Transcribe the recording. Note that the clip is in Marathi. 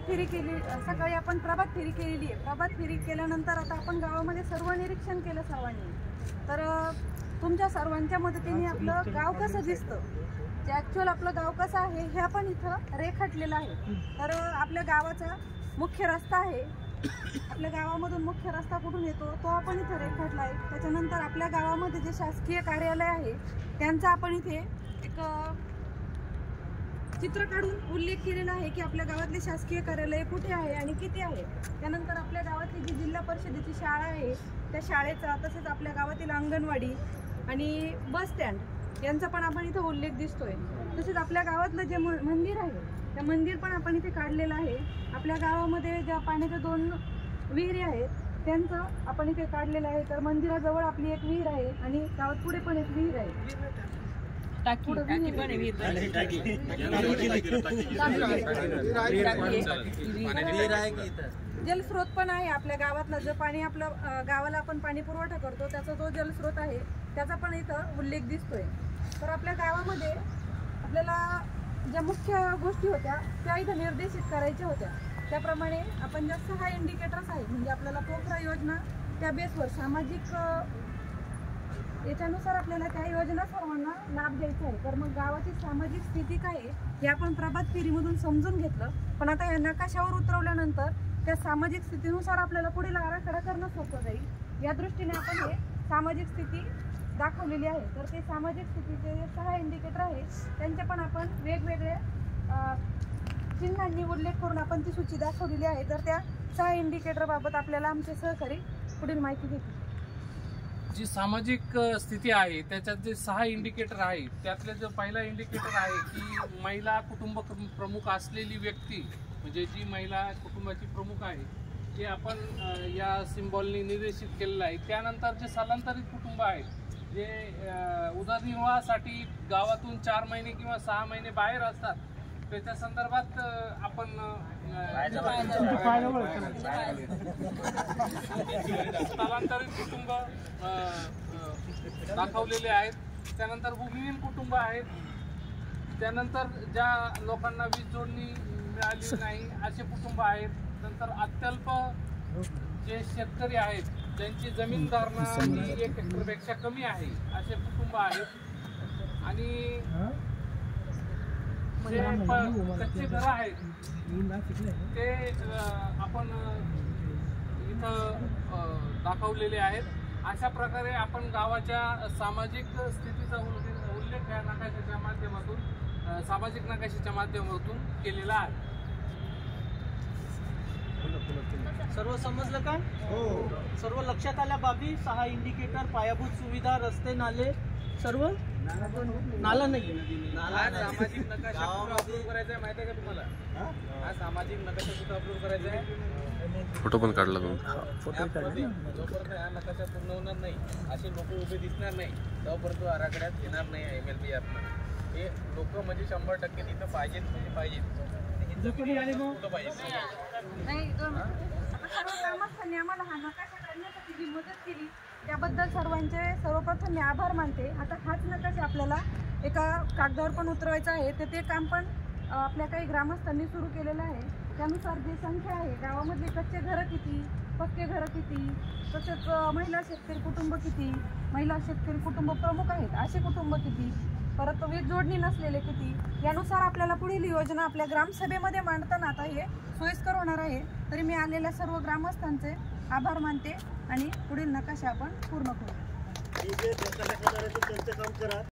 फेरी केली, सकाळी आपण प्रभात फेरी केलेली आहे. प्रभात फेरी केल्यानंतर आता आपण गावामध्ये सर्व निरीक्षण केलं सर्वांनी. तर तुमच्या सर्वांच्या मदतीने आपलं गाव कसं दिसतं, जे ॲक्च्युअल आपलं गाव कसं आहे हे आपण इथं रेखाटलेलं आहे. तर आपल्या गावाचा मुख्य रस्ता आहे, आपल्या गावामधून मुख्य रस्ता कुठून येतो तो आपण इथं रेखाटला आहे. त्याच्यानंतर आपल्या गावामध्ये जे शासकीय कार्यालय आहे त्यांचा आपण इथे एक चित्र काढून उल्लेख केलेला आहे की आपल्या गावातले शासकीय कार्यालय कुठे आहे आणि किती आहे. त्यानंतर आपल्या गावातली जी जिल्हा परिषदेची शाळा आहे त्या शाळेचा, तसेच आपल्या गावातील अंगणवाडी आणि बस स्टँड यांचा पण आपण इथं उल्लेख दिसतोय. तसेच आपल्या गावातलं जे मंदिर आहे त्या मंदिर पण आपण इथे काढलेलं आहे. आपल्या गावामध्ये ज्या पाण्याच्या 2 विहिरी आहेत त्यांचं आपण इथे काढलेलं आहे. तर मंदिराजवळ आपली एक विहीर आहे आणि गावात पुढे पण एक विहीर आहे. जलस्रोत पण आहे आपल्या गावातला. जो पाणी आपलं गावाला आपण पाणी पुरवठा करतो त्याचा जो जलस्रोत आहे त्याचा पण इथं उल्लेख दिसतोय. तर आपल्या गावामध्ये आपल्याला ज्या मुख्य गोष्टी होत्या त्या इथं निर्देशित करायच्या होत्या. त्याप्रमाणे आपण ज्या 6 इंडिकेटर्स आहेत, म्हणजे आपल्याला पोखरा योजना त्या बेसवर सामाजिक याच्यानुसार आपल्याला त्या योजना सर्वांना लाभ द्यायचा आहे. तर मग गावाची सामाजिक स्थिती काय आहे हे आपण प्रभात फेरीमधून समजून घेतलं. पण आता या नकाशावर उतरवल्यानंतर त्या सामाजिक स्थितीनुसार आपल्याला पुढील आराखडा करणं सोपं जाईल. या दृष्टीने आपण हे सामाजिक स्थिती दाखवलेली आहे. तर ते सामाजिक स्थितीचे जे 6 इंडिकेटर आहेत त्यांचे पण आपण वेगवेगळे चिन्हांनी उल्लेख करून आपण ती सूची दाखवलेली आहे. तर त्या 6 इंडिकेटर बाबत आपल्याला आमचे सहकारी पुढील माहिती देतील. जी सामाजिक स्थिती आहे त्याच्यात जे 6 इंडिकेटर आहेत त्यातले जो पहिला इंडिकेटर आहे की महिला कुटुंब प्रमुख असलेली व्यक्ती, म्हणजे जी महिला कुटुंबाची प्रमुख आहे ते आपण या सिम्बॉलनी निर्देशित केलेलं आहे. त्यानंतर जे स्थलांतरित कुटुंब आहेत, जे उदरनिर्वाहासाठी गावातून 4 महिने किंवा 6 महिने बाहेर असतात, त्याच्या संदर्भात आपण स्थलांतरित कुटुंब दाखवलेले आहेत. त्यानंतर भूमिहीन कुटुंब आहेत. त्यानंतर ज्या लोकांना वीज जोडणी मिळाली नाही असे कुटुंब आहेत. नंतर अत्यल्प जे शेतकरी आहेत ज्यांची जमीन धारणा ही 1 हेक्टरपेक्षा कमी आहे असे कुटुंब आहेत. आणि जे कच्चे घरं आहेत ते आपण इथं दाखवलेले आहेत. अशा प्रकारे आपण गावाच्या सामाजिक स्थितीचा उल्लेख या नकाशाच्या माध्यमातून, सामाजिक नकाशाच्या माध्यमातून केलेला आहे. सर्व समजलं का? हो. सर्व लक्षात आल्या बाबी? 6 इंडिकेटर, पायाभूत सुविधा, रस्ते, नाले, सर्व. नाला नाही, सामाजिक नकाशा अप्रूव्ह करायचा आहे. माहिती आहे का तुम्हाला? हा सामाजिक नकाशा सुद्धा अप्रूव्ह करायचा आहे. फोटो पण काढला तुम्ही? जोपर्यंत हा नकाशा पूर्ण होणार नाही, असे लोक उभे दिसणार नाही, तोपर्यंत आराखड्यात येणार नाही. MLB हे लोक म्हणजे 100% तिथं पाहिजेत, म्हणजे पाहिजेत. ग्रामस्थांनी आम्हाला हा नकाशा काढण्यासाठी जी मदत केली त्याबद्दल सर्वांचे सर्वप्रथम मी आभार मानते. आता हाच नकाशा आपल्याला एका कागदावर पण उतरवायचा आहे. तर ते काम पण आपल्या काही ग्रामस्थांनी सुरू केलेलं आहे. त्यानुसार जी संख्या आहे गावामधले कच्चे घरं किती, पक्के घरं किती, तसेच महिला शेतकरी कुटुंब किती, महिला शेतकरी कुटुंब प्रमुख आहेत असे कुटुंब किती, परत वीज जोडणी नसलेले किती, यानुसार आपल्याला पुढील योजना आपल्या ग्रामसभेमध्ये मांडताना आता हे सोयीस्कर होणार आहे. तरी मी आलेल्या सर्व ग्रामस्थांचे आभार मानते आणि पुढील नकाशा आपण पूर्ण करू.